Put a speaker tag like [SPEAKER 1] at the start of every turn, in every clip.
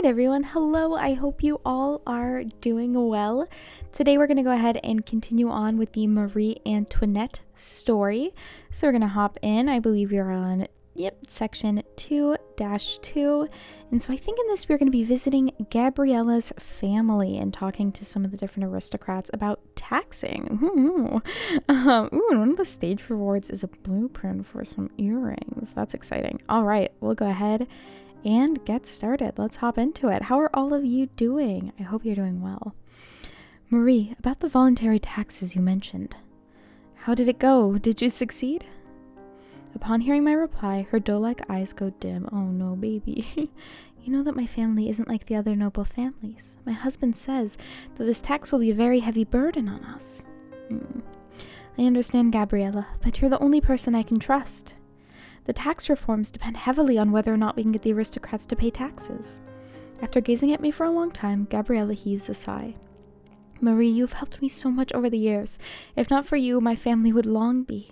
[SPEAKER 1] Alright everyone, hello, I hope you all are doing well. Today we're going to go ahead and continue on with the Marie Antoinette story. So we're going to hop in, I believe you're on, section 2-2. And so I think in this we're going to be visiting Gabriella's family and talking to some of the different aristocrats about taxing. And one of the stage rewards is a blueprint for some earrings. That's exciting. Alright, we'll go ahead and get started. Let's hop into it. How are all of you doing? I hope you're doing well. Marie, about the voluntary taxes you mentioned. How did it go? Did you succeed? Upon hearing my reply, her doe-like eyes go dim. Oh no, baby. You know that my family isn't like the other noble families. My husband says that this tax will be a very heavy burden on us. I understand, Gabriella, but you're the only person I can trust. The tax reforms depend heavily on whether or not we can get the aristocrats to pay taxes. After gazing at me for a long time, Gabriella heaves a sigh. Marie, you've helped me so much over the years. If not for you, my family would long be.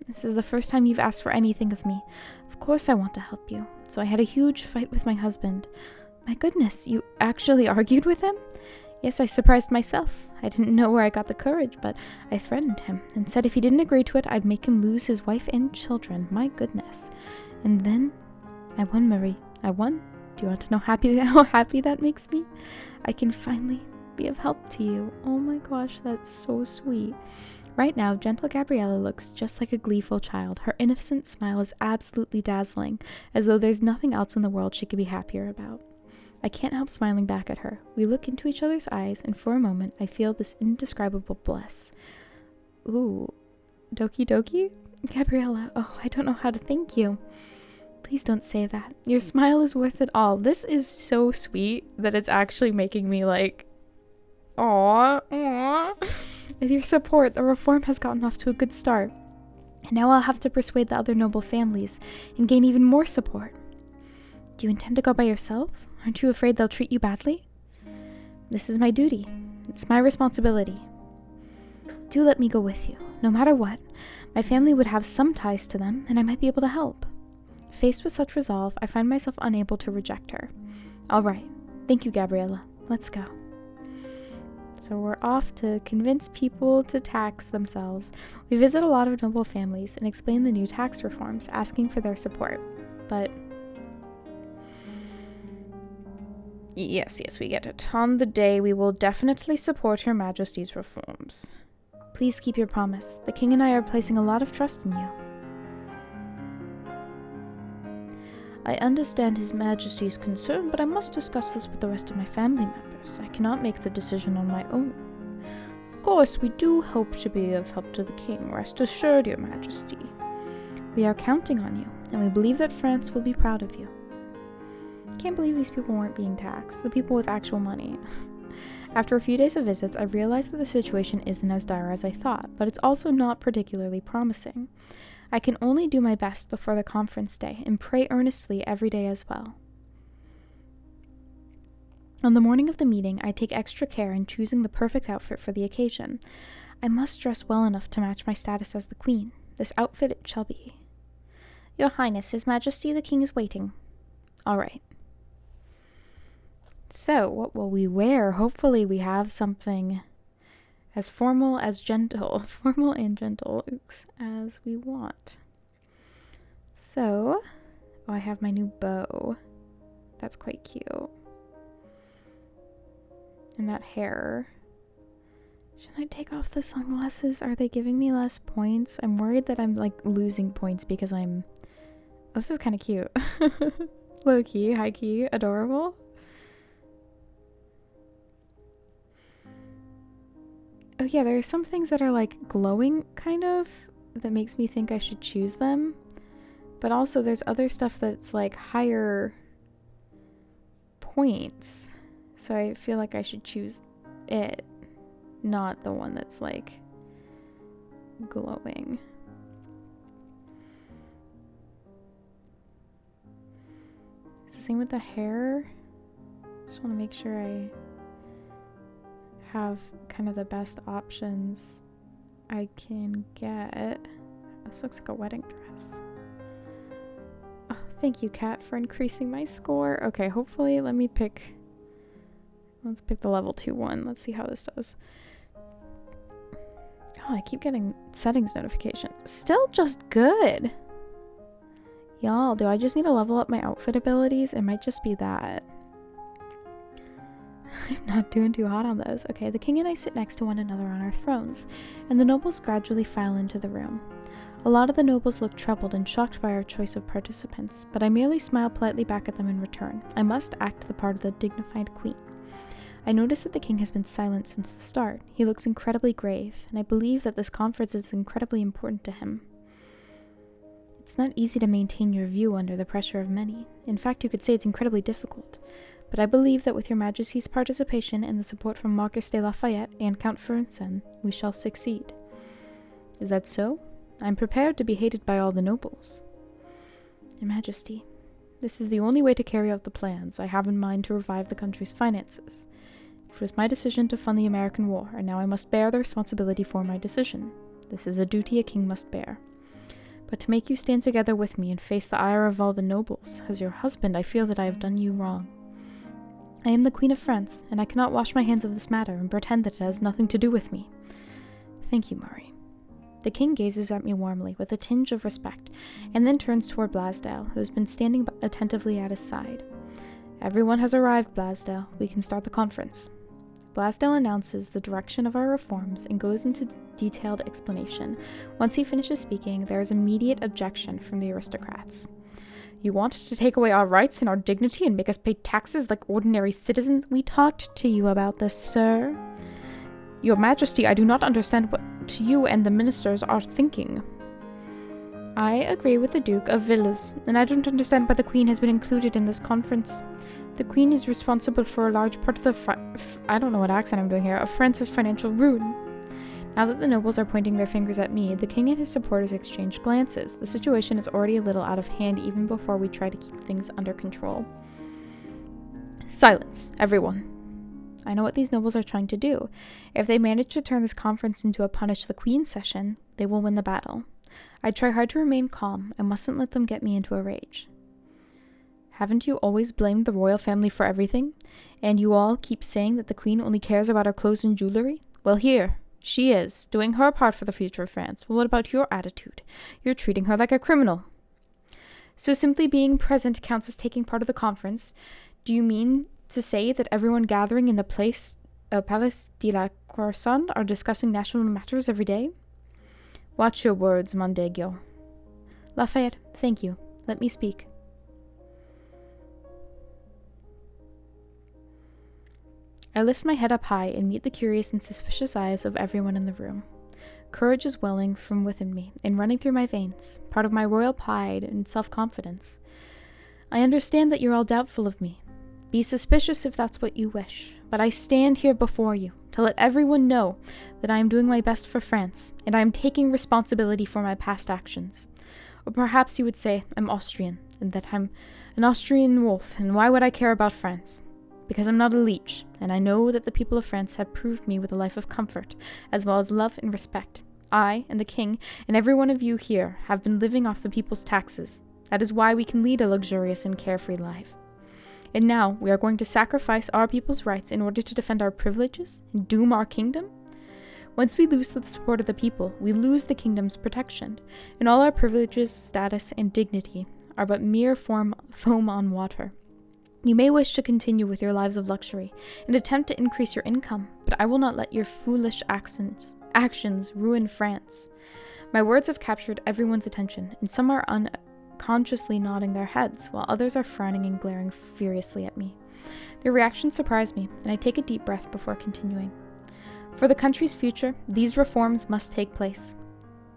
[SPEAKER 1] This is the first time you've asked for anything of me. Of course I want to help you. So I had a huge fight with my husband. My goodness, you actually argued with him? Yes, I surprised myself. I didn't know where I got the courage, but I threatened him and said if he didn't agree to it, I'd make him lose his wife and children. My goodness. And then I won, Marie. I won. Do you want to know how happy that makes me? I can finally be of help to you. Oh my gosh, that's so sweet. Right now, gentle Gabriella looks just like a gleeful child. Her innocent smile is absolutely dazzling, as though there's nothing else in the world she could be happier about. I can't help smiling back at her. We look into each other's eyes, and for a moment, I feel this indescribable bliss. Ooh, doki doki? Gabriella, oh, I don't know how to thank you. Please don't say that. Your smile is worth it all. This is so sweet that it's actually making me like, aww. With your support, the reform has gotten off to a good start. And now I'll have to persuade the other noble families and gain even more support. Do you intend to go by yourself? Aren't you afraid they'll treat you badly? This is my duty. It's my responsibility. Do let me go with you. No matter what, my family would have some ties to them, and I might be able to help. Faced with such resolve, I find myself unable to reject her. All right. Thank you, Gabriella. Let's go. So we're off to convince people to tax themselves. We visit a lot of noble families and explain the new tax reforms, asking for their support. But yes, we get it. On the day, we will definitely support Her Majesty's reforms. Please keep your promise. The king and I are placing a lot of trust in you. I understand His Majesty's concern, but I must discuss this with the rest of my family members. I cannot make the decision on my own. Of course, we do hope to be of help to the king. Rest assured, Your Majesty. We are counting on you, and we believe that France will be proud of you. Can't believe these people weren't being taxed, the people with actual money. After a few days of visits, I realized that the situation isn't as dire as I thought, but it's also not particularly promising. I can only do my best before the conference day and pray earnestly every day as well. On the morning of the meeting, I take extra care in choosing the perfect outfit for the occasion. I must dress well enough to match my status as the queen. This outfit it shall be. Your Highness, His Majesty the King is waiting. All right. So, what will we wear? Hopefully we have something as formal and gentle, as we want. So, I have my new bow. That's quite cute. And that hair. Should I take off the sunglasses? Are they giving me less points? I'm worried that I'm like losing points because this is kind of cute. Low key, high key, adorable. Oh yeah, there are some things that are like glowing kind of that makes me think I should choose them. But also there's other stuff that's like higher points. So I feel like I should choose it, not the one that's like glowing. It's the same with the hair. Just want to make sure I have kind of the best options I can get. This looks like a wedding dress. Thank you, Kat, for increasing my score. Okay, hopefully, let's pick the level 2 one. Let's see how this does. Oh, I keep getting settings notifications. Still just good. Y'all, do I just need to level up my outfit abilities? It might just be that. I'm not doing too hot on those. Okay, the king and I sit next to one another on our thrones, and the nobles gradually file into the room. A lot of the nobles look troubled and shocked by our choice of participants, but I merely smile politely back at them in return. I must act the part of the dignified queen. I notice that the king has been silent since the start. He looks incredibly grave, and I believe that this conference is incredibly important to him. It's not easy to maintain your view under the pressure of many. In fact, you could say it's incredibly difficult. But I believe that with your Majesty's participation and the support from Marquis de Lafayette and Count Fersen, we shall succeed. Is that so? I'm prepared to be hated by all the nobles. Your Majesty, this is the only way to carry out the plans I have in mind to revive the country's finances. It was my decision to fund the American war, and now I must bear the responsibility for my decision. This is a duty a king must bear. But to make you stand together with me and face the ire of all the nobles, as your husband, I feel that I have done you wrong. I am the Queen of France, and I cannot wash my hands of this matter and pretend that it has nothing to do with me. Thank you, Marie. The king gazes at me warmly, with a tinge of respect, and then turns toward Blasdale, who has been standing attentively at his side. Everyone has arrived, Blasdale. We can start the conference. Blasdale announces the direction of our reforms and goes into detailed explanation. Once he finishes speaking, there is immediate objection from the aristocrats. You want to take away our rights and our dignity and make us pay taxes like ordinary citizens? We talked to you about this, sir. Your Majesty, I do not understand what you and the ministers are thinking. I agree with the Duke of Villers, and I don't understand why the Queen has been included in this conference. The Queen is responsible for a large part of the I don't know what accent I'm doing here, of France's financial ruin. Now that the nobles are pointing their fingers at me, the king and his supporters exchange glances. The situation is already a little out of hand even before we try to keep things under control. Silence, everyone. I know what these nobles are trying to do. If they manage to turn this conference into a punish the Queen session, they will win the battle. I try hard to remain calm. I mustn't let them get me into a rage. Haven't you always blamed the royal family for everything? And you all keep saying that the Queen only cares about our clothes and jewelry? Well, here, she is, doing her part for the future of France. Well, what about your attitude? You're treating her like a criminal. So simply being present counts as taking part of the conference. Do you mean to say that everyone gathering in the Palais de la Croissant are discussing national matters every day? Watch your words, Mondego. Lafayette, thank you. Let me speak. I lift my head up high and meet the curious and suspicious eyes of everyone in the room. Courage is welling from within me and running through my veins, part of my royal pride and self-confidence. I understand that you're all doubtful of me. Be suspicious if that's what you wish, but I stand here before you to let everyone know that I am doing my best for France, and I am taking responsibility for my past actions. Or perhaps you would say I'm Austrian, and that I'm an Austrian wolf, and why would I care about France? Because I'm not a leech, and I know that the people of France have proved me with a life of comfort, as well as love and respect. I, and the king, and every one of you here, have been living off the people's taxes. That is why we can lead a luxurious and carefree life. And now, we are going to sacrifice our people's rights in order to defend our privileges and doom our kingdom? Once we lose the support of the people, we lose the kingdom's protection, and all our privileges, status, and dignity are but mere foam on water. You may wish to continue with your lives of luxury and attempt to increase your income, but I will not let your foolish actions ruin France. My words have captured everyone's attention, and some are unconsciously nodding their heads, while others are frowning and glaring furiously at me. Their reactions surprise me, and I take a deep breath before continuing. For the country's future, these reforms must take place.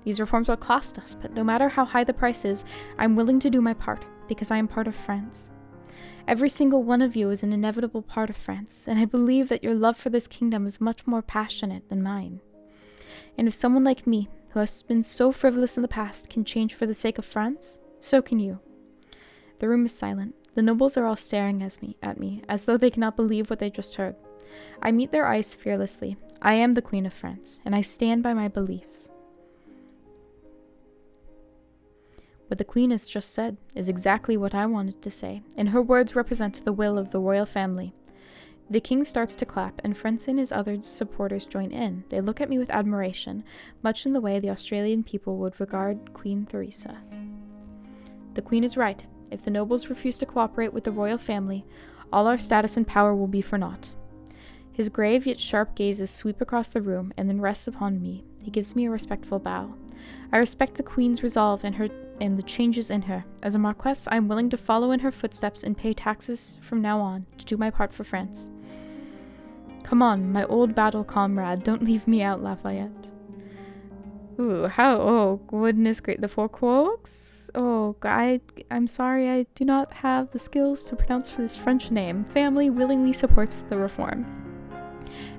[SPEAKER 1] These reforms will cost us, but no matter how high the price is, I'm willing to do my part, because I am part of France. Every single one of you is an inevitable part of France, and I believe that your love for this kingdom is much more passionate than mine. And if someone like me, who has been so frivolous in the past, can change for the sake of France, so can you. The room is silent. The nobles are all staring at me, as though they cannot believe what they just heard. I meet their eyes fearlessly. I am the Queen of France, and I stand by my beliefs. What the Queen has just said is exactly what I wanted to say, and her words represent the will of the royal family. The king starts to clap, and Franz and his other supporters join in. They look at me with admiration, much in the way the Australian people would regard Queen Theresa. The Queen is right. If the nobles refuse to cooperate with the royal family, all our status and power will be for naught. His grave yet sharp gazes sweep across the room and then rests upon me. He gives me a respectful bow. I respect the Queen's resolve and the changes in her. As a Marquess, I am willing to follow in her footsteps and pay taxes from now on to do my part for France. Come on, my old battle comrade, don't leave me out, Lafayette. Oh, goodness great, the four quotes? Oh, I'm sorry, I do not have the skills to pronounce for this French name. Family willingly supports the reform.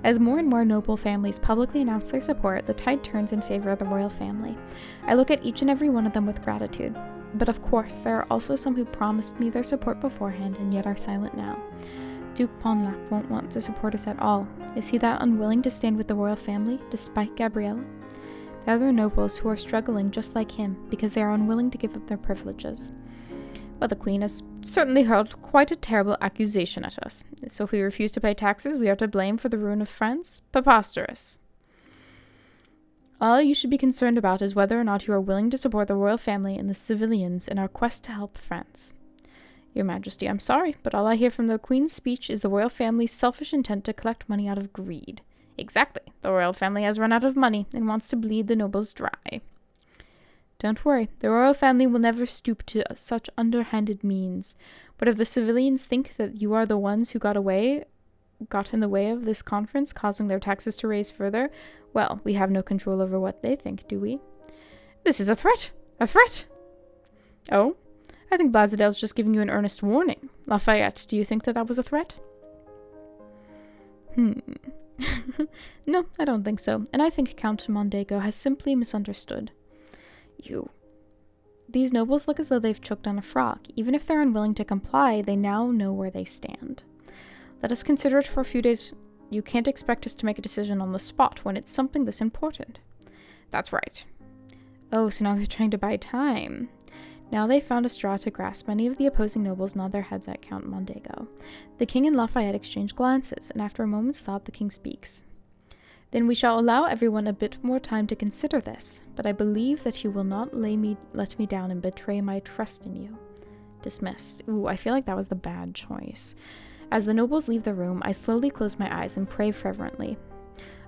[SPEAKER 1] As more and more noble families publicly announce their support, the tide turns in favor of the royal family. I look at each and every one of them with gratitude. But of course, there are also some who promised me their support beforehand and yet are silent now. Duke Pontlac won't want to support us at all. Is he that unwilling to stand with the royal family, despite Gabriella? There are other nobles who are struggling just like him, because they are unwilling to give up their privileges. Well, the Queen has certainly hurled quite a terrible accusation at us. So if we refuse to pay taxes, we are to blame for the ruin of France? Preposterous. All you should be concerned about is whether or not you are willing to support the royal family and the civilians in our quest to help France. Your Majesty, I'm sorry, but all I hear from the Queen's speech is the royal family's selfish intent to collect money out of greed. Exactly. The royal family has run out of money and wants to bleed the nobles dry. Don't worry, the royal family will never stoop to such underhanded means. But if the civilians think that you are the ones who got in the way of this conference, causing their taxes to raise further, well, we have no control over what they think, do we? This is a threat! A threat! Oh? I think Blaisdell's just giving you an earnest warning. Lafayette, do you think that was a threat? No, I don't think so, and I think Count Mondego has simply misunderstood. These nobles look as though they've choked on a frog. Even if they're unwilling to comply, they now know where they stand. Let us consider it for a few days. You can't expect us to make a decision on the spot when it's something this important. That's right. Oh, so now they're trying to buy time. Now they've found a straw to grasp. Many of the opposing nobles nod their heads at Count Mondego. The king and Lafayette exchange glances, and after a moment's thought, the king speaks. Then we shall allow everyone a bit more time to consider this, but I believe that you will not let me down and betray my trust in you. Dismissed. I feel like that was the bad choice. As the nobles leave the room, I slowly close my eyes and pray fervently.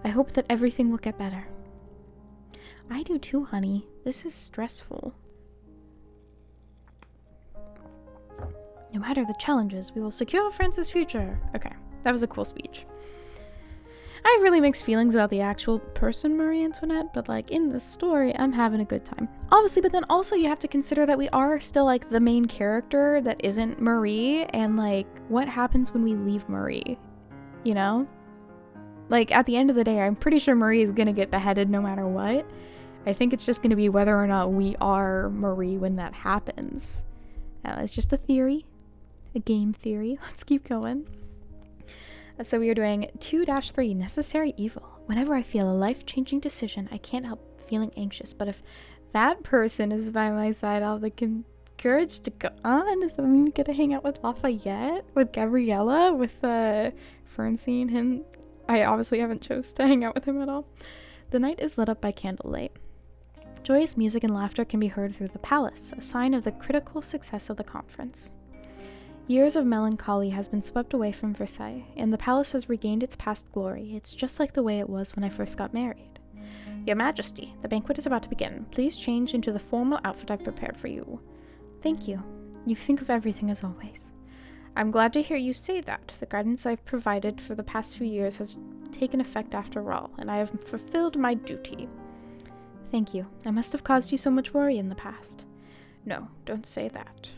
[SPEAKER 1] I hope that everything will get better. I do too, honey. This is stressful. No matter the challenges, we will secure France's future. Okay, that was a cool speech. I have really mixed feelings about the actual person Marie Antoinette, but in this story, I'm having a good time. Obviously, but then also you have to consider that we are still the main character that isn't Marie, and what happens when we leave Marie, you know? At the end of the day, I'm pretty sure Marie is gonna get beheaded no matter what. I think it's just gonna be whether or not we are Marie when that happens. It's just a theory, a game theory. Let's keep going. So we are doing 2-3, Necessary Evil. Whenever I feel a life-changing decision, I can't help feeling anxious, but if that person is by my side, I'll have the courage to go on. Does that mean we get to hang out with Lafayette? With Gabriella? With Francine? Him? I obviously haven't chose to hang out with him at all. The night is lit up by candlelight. Joyous music and laughter can be heard through the palace, a sign of the critical success of the conference. Years of melancholy has been swept away from Versailles, and the palace has regained its past glory. It's just like the way it was when I first got married. Your Majesty, the banquet is about to begin. Please change into the formal outfit I've prepared for you. Thank you. You think of everything as always. I'm glad to hear you say that. The guidance I've provided for the past few years has taken effect after all, and I have fulfilled my duty. Thank you. I must have caused you so much worry in the past. No, don't say that.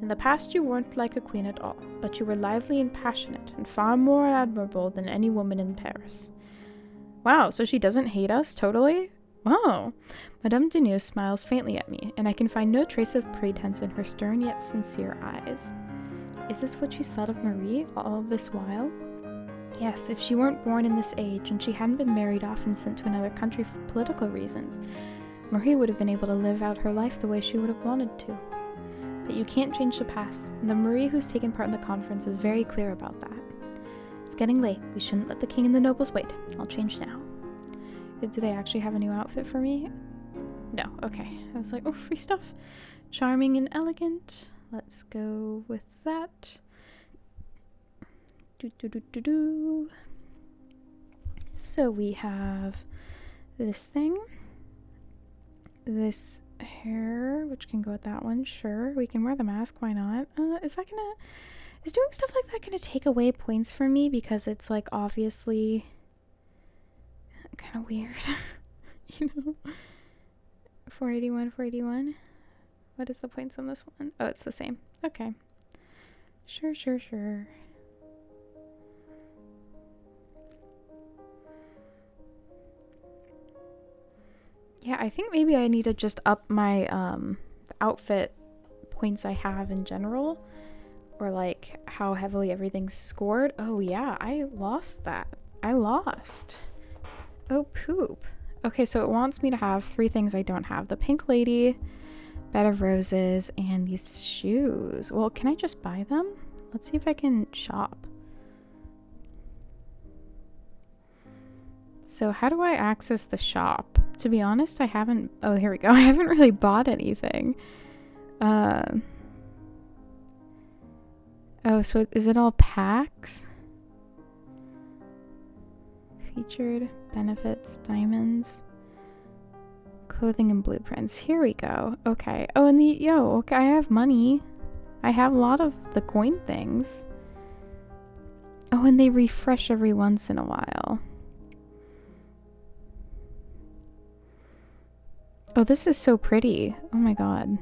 [SPEAKER 1] In the past you weren't like a queen at all, but you were lively and passionate, and far more admirable than any woman in Paris. Wow, so she doesn't hate us, totally? Wow. Madame Deneuve smiles faintly at me, and I can find no trace of pretense in her stern yet sincere eyes. Is this what she's thought of Marie all this while? Yes, if she weren't born in this age, and she hadn't been married off and sent to another country for political reasons, Marie would have been able to live out her life the way she would have wanted to. But you can't change the past, and the Marie who's taken part in the conference is very clear about that. It's getting late. We shouldn't let the king and the nobles wait. I'll change now. Do they actually have a new outfit for me? No. Okay. I was like, oh, free stuff. Charming and elegant. Let's go with that. So we have this thing. This hair, which can go with that one. Sure. We can wear the mask. Why not? Is doing stuff like that gonna take away points for me? Because it's like obviously kind of weird. You know? 481, 481. What is the points on this one? Oh, it's the same. Okay. Sure. Yeah, I think maybe I need to just up my outfit points I have in general. Or like how heavily everything's scored. Oh yeah, I lost that. I lost. Oh poop. Okay, so it wants me to have 3 things I don't have. The pink lady, bed of roses, and these shoes. Well, can I just buy them? Let's see if I can shop. So how do I access the shop? To be honest, I haven't... Oh, here we go. I haven't really bought anything. Oh, so is it all packs? Featured, benefits, diamonds, clothing and blueprints. Here we go. Okay. Oh, and okay, I have money. I have a lot of the coin things. Oh, and they refresh every once in a while. Oh, this is so pretty. Oh my god.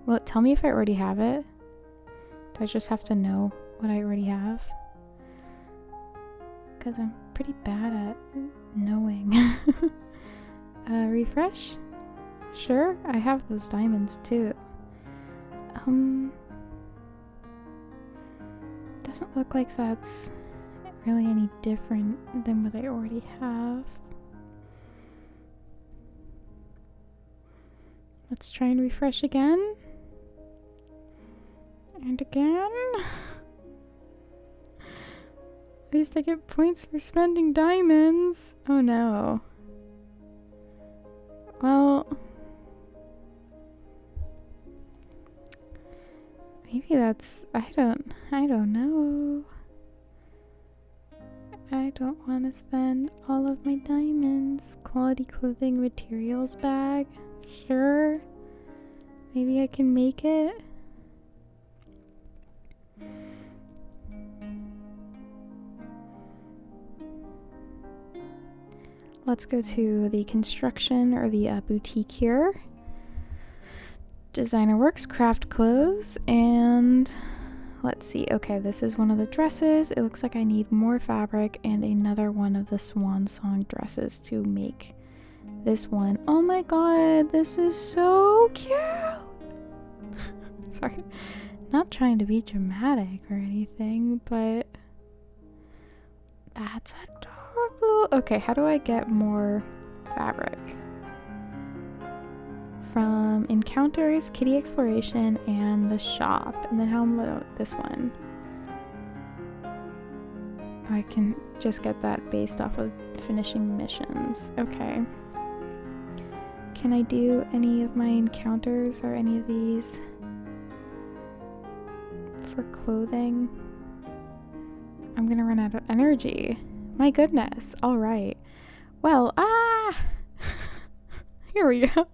[SPEAKER 1] Will it tell me if I already have it? Do I just have to know what I already have? Because I'm pretty bad at knowing. Refresh? Sure, I have those diamonds too. Doesn't look like that's really any different than what I already have. Let's try and refresh again. And again. At least I get points for spending diamonds. Oh no. Well, maybe that's, I don't know. I don't want to spend all of my diamonds. Quality clothing materials bag. Sure. Maybe I can make it. Let's go to the construction or the boutique here. Designer works, craft clothes, and let's see. Okay, this is one of the dresses. It looks like I need more fabric and another one of the swan song dresses to make this one. Oh my god, this is so cute. Sorry, not trying to be dramatic or anything, but that's adorable. Okay, how do I get more fabric? From encounters, kitty exploration, and the shop. And then how about this one? I can just get that based off of finishing missions. Okay. Can I do any of my encounters or any of these for clothing? I'm gonna run out of energy. My goodness. All right. Well, here we go.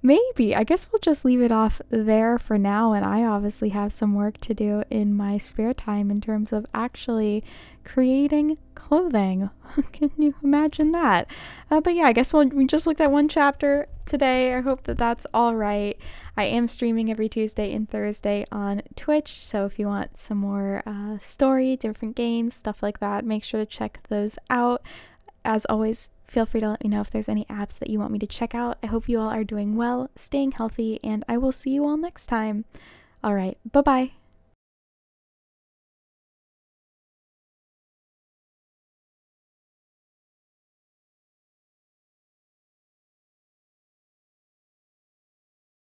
[SPEAKER 1] Maybe. I guess we'll just leave it off there for now, and I obviously have some work to do in my spare time in terms of actually creating clothing. Can you imagine that? But yeah, I guess we just looked at one chapter today. I hope that that's all right. I am streaming every Tuesday and Thursday on Twitch, so if you want some more story, different games, stuff like that, make sure to check those out. As always, feel free to let me know if there's any apps that you want me to check out. I hope you all are doing well, staying healthy, and I will see you all next time. All right, bye-bye.